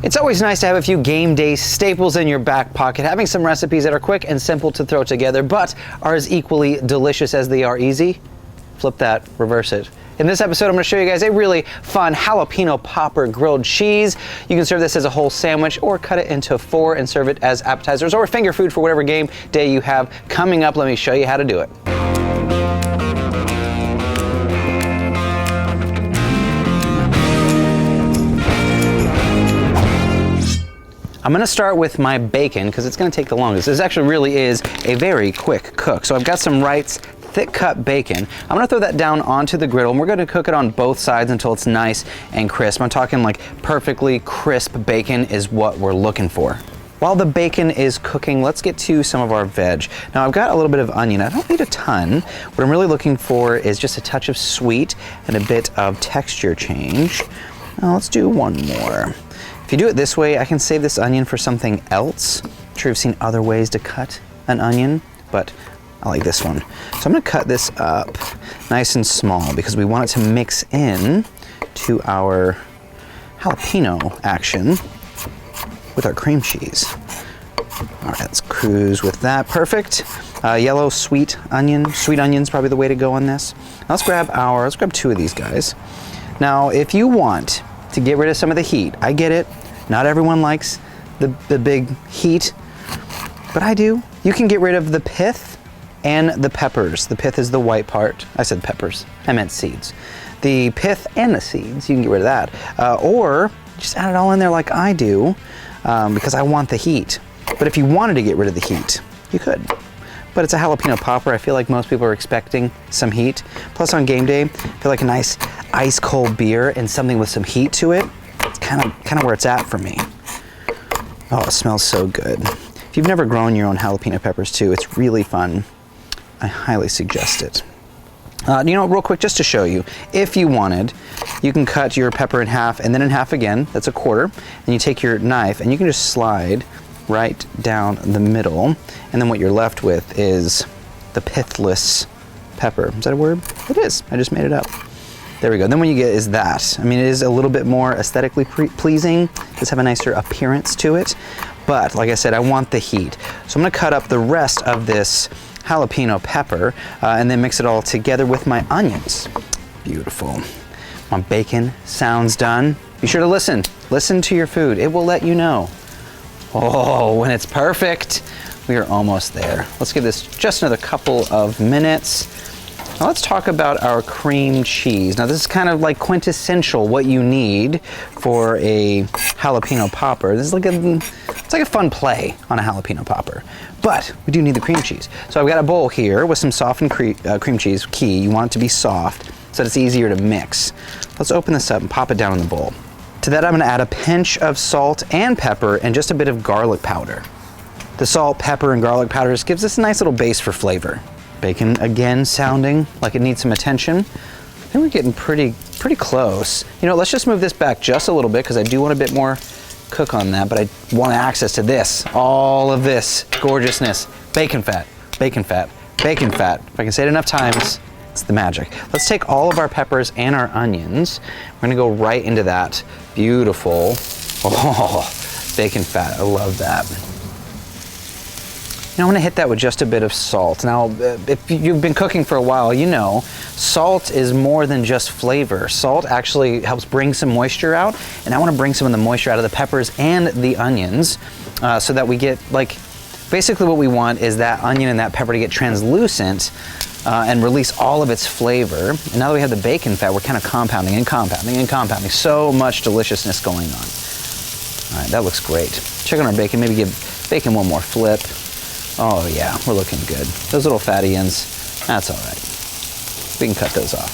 It's always nice to have a few game day staples in your back pocket, having some recipes that are quick and simple to throw together, but are as equally delicious as they are easy. Flip that, reverse it. In this episode, I'm going to show you guys a really fun jalapeno popper grilled cheese. You can serve this as a whole sandwich or cut it into 4 and serve it as appetizers or finger food for whatever game day you have coming up. Let me show you how to do it. I'm gonna start with my bacon because it's gonna take the longest. This actually really is a very quick cook. So I've got some Wright's thick cut bacon. I'm gonna throw that down onto the griddle and we're gonna cook it on both sides until it's nice and crisp. I'm talking like perfectly crisp bacon is what we're looking for. While the bacon is cooking, let's get to some of our veg. Now I've got a little bit of onion. I don't need a ton. What I'm really looking for is just a touch of sweet and a bit of texture change. Now let's do one more. If you do it this way, I can save this onion for something else. I'm sure you've seen other ways to cut an onion, but I like this one. So I'm gonna cut this up nice and small because we want it to mix in to our jalapeno action with our cream cheese. All right, let's cruise with that. Perfect. Yellow sweet onion. Sweet onion's probably the way to go on this. Now let's grab 2 of these guys. Now, if you want to get rid of some of the heat, I get it. Not everyone likes the big heat, but I do. You can get rid of the pith and the peppers. The pith is the white part. I said peppers, I meant seeds. The pith and the seeds, you can get rid of that. Or just add it all in there like I do, because I want the heat. But if you wanted to get rid of the heat, you could. But it's a jalapeno popper. I feel like most people are expecting some heat. Plus on game day, I feel like a nice ice cold beer and something with some heat to it. It's kind of where it's at for me. Oh, it smells so good. If you've never grown your own jalapeno peppers too, it's really fun. I highly suggest it. You know, real quick, just to show you, if you wanted, you can cut your pepper in half and then in half again. That's a quarter. And you take your knife and you can just slide right down the middle, and then what you're left with is the pithless pepper. Is that a word? It is. I just made it up. There we go. Then what you get is that. I mean, it is a little bit more aesthetically pleasing. It does have a nicer appearance to it. But like I said, I want the heat. So I'm gonna cut up the rest of this jalapeno pepper and then mix it all together with my onions. Beautiful. My bacon sounds done. Be sure to listen. Listen to your food. It will let you know. Oh, when it's perfect. We are almost there. Let's give this just another couple of minutes. Now let's talk about our cream cheese. Now this is kind of like quintessential what you need for a jalapeno popper. This is like it's like a fun play on a jalapeno popper. But we do need the cream cheese. So I've got a bowl here with some softened cream cheese. Key, you want it to be soft so that it's easier to mix. Let's open this up and pop it down in the bowl. To that I'm gonna add a pinch of salt and pepper and just a bit of garlic powder. The salt, pepper, and garlic powder just gives us a nice little base for flavor. Bacon again sounding like it needs some attention. I think we're getting pretty close. You know, let's just move this back just a little bit because I do want a bit more cook on that, but I want access to this, all of this gorgeousness. Bacon fat, bacon fat, bacon fat. If I can say it enough times, it's the magic. Let's take all of our peppers and our onions. We're gonna go right into that beautiful, bacon fat. I love that. You know, I'm gonna hit that with just a bit of salt. Now, if you've been cooking for a while, you know, salt is more than just flavor. Salt actually helps bring some moisture out, and I wanna bring some of the moisture out of the peppers and the onions so that we get, like, basically what we want is that onion and that pepper to get translucent and release all of its flavor. And now that we have the bacon fat, we're kind of compounding and compounding and compounding. So much deliciousness going on. All right, that looks great. Check on our bacon, maybe give bacon one more flip. Oh yeah, we're looking good. Those little fatty ends, that's all right. We can cut those off.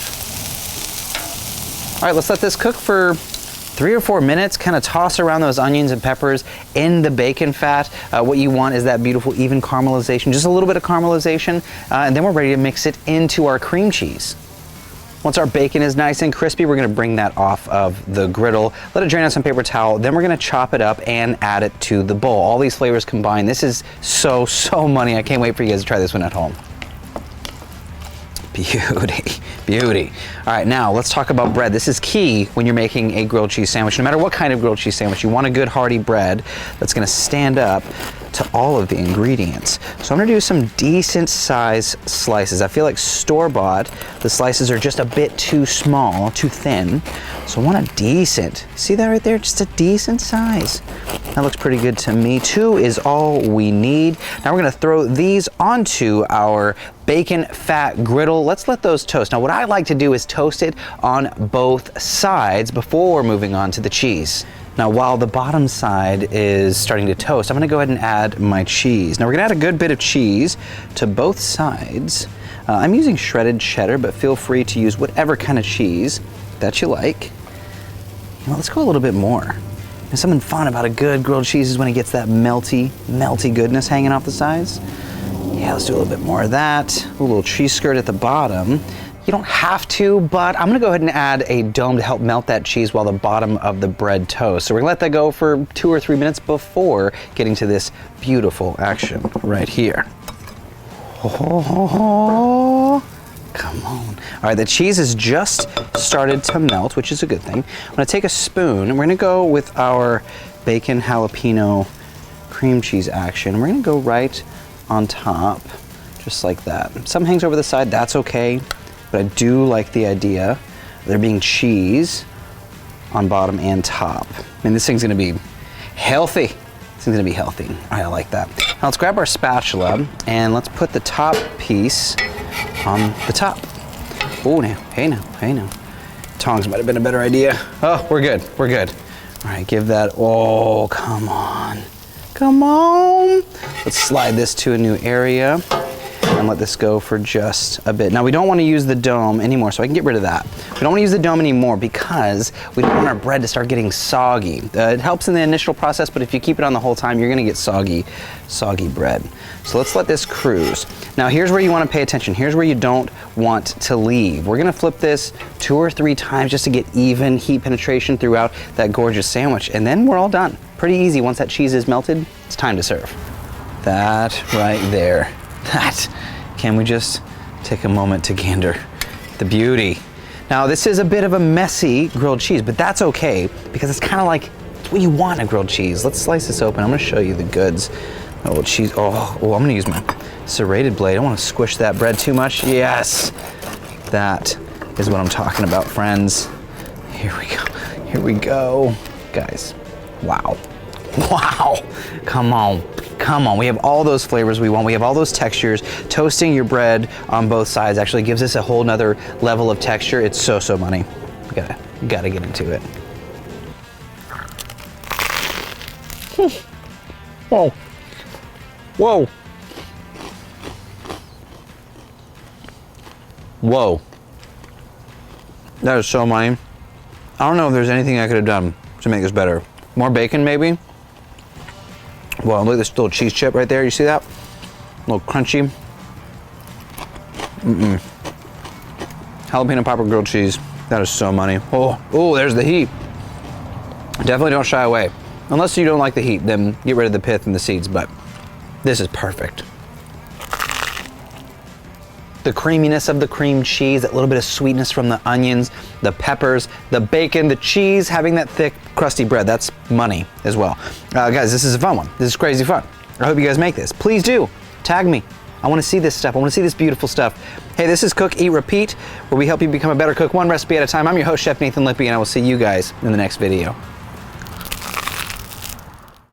All right, let's let this cook for 3 or 4 minutes. Kind of toss around those onions and peppers in the bacon fat. What you want is that beautiful even caramelization, just a little bit of caramelization, and then we're ready to mix it into our cream cheese. Once our bacon is nice and crispy, we're gonna bring that off of the griddle, let it drain on some paper towel, then we're gonna chop it up and add it to the bowl. All these flavors combined. This is so money. I can't wait for you guys to try this one at home. Beauty, beauty. All right, now let's talk about bread. This is key when you're making a grilled cheese sandwich. No matter what kind of grilled cheese sandwich, you want a good hearty bread that's gonna stand up to all of the ingredients. So I'm gonna do some decent size slices. I feel like store-bought, the slices are just a bit too small, too thin. So I want a decent, see that right there? Just a decent size. That looks pretty good to me. 2 is all we need. Now we're gonna throw these onto our bacon fat griddle. Let's let those toast. Now what I like to do is toast it on both sides before moving on to the cheese. Now while the bottom side is starting to toast, I'm gonna go ahead and add my cheese. Now we're gonna add a good bit of cheese to both sides. I'm using shredded cheddar, but feel free to use whatever kind of cheese that you like. Well, let's go a little bit more. And something fun about a good grilled cheese is when it gets that melty, melty goodness hanging off the sides. Yeah, let's do a little bit more of that. A little cheese skirt at the bottom. You don't have to, but I'm gonna go ahead and add a dome to help melt that cheese while the bottom of the bread toasts. So we're gonna let that go for 2 or 3 minutes before getting to this beautiful action right here. Oh, come on. All right, the cheese has just started to melt, which is a good thing. I'm gonna take a spoon and we're gonna go with our bacon jalapeno cream cheese action. We're gonna go right on top, just like that. Some hangs over the side, that's okay, but I do like the idea of there being cheese on bottom and top. I mean, this thing's gonna be healthy. This thing's gonna be healthy. All right, I like that. Now let's grab our spatula and let's put the top piece on the top. Oh, now, hey now, hey now. Tongs might have been a better idea. Oh, we're good, we're good. All right, give that, oh, come on. Come on. Let's slide this to a new area and let this go for just a bit. Now we don't want to use the dome anymore, so I can get rid of that. We don't want to use the dome anymore because we don't want our bread to start getting soggy. It helps in the initial process, but if you keep it on the whole time, you're gonna get soggy bread. So let's let this cruise. Now here's where you want to pay attention. Here's where you don't want to leave. We're gonna flip this 2 or 3 times just to get even heat penetration throughout that gorgeous sandwich, and then we're all done. Pretty easy. Once that cheese is melted, it's time to serve. That right there. That. Can we just take a moment to gander the beauty? Now this is a bit of a messy grilled cheese, but that's okay because it's kind of like it's what you want in a grilled cheese. Let's slice this open. I'm gonna show you the goods. Oh, cheese. Oh, I'm gonna use my serrated blade. I don't want to squish that bread too much. Yes, that is what I'm talking about, friends. Here we go. Here we go, guys. Wow. Wow. Come on. Come on, we have all those flavors we want. We have all those textures. Toasting your bread on both sides actually gives us a whole nother level of texture. It's so money. We gotta get into it. Whoa. Whoa. Whoa. That is so money. I don't know if there's anything I could have done to make this better. More bacon, maybe? Well, look at this little cheese chip right there. You see that? A little crunchy. Jalapeno popper grilled cheese. That is so money. Oh, there's the heat. Definitely don't shy away. Unless you don't like the heat, then get rid of the pith and the seeds, but this is perfect. The creaminess of the cream cheese, that little bit of sweetness from the onions, the peppers, the bacon, the cheese, having that thick, crusty bread. That's money as well. Guys, this is a fun one. This is crazy fun. I hope you guys make this. Please do. Tag me. I want to see this stuff. I want to see this beautiful stuff. Hey, this is Cook, Eat, Repeat, where we help you become a better cook one recipe at a time. I'm your host, Chef Nathan Lippy, and I will see you guys in the next video.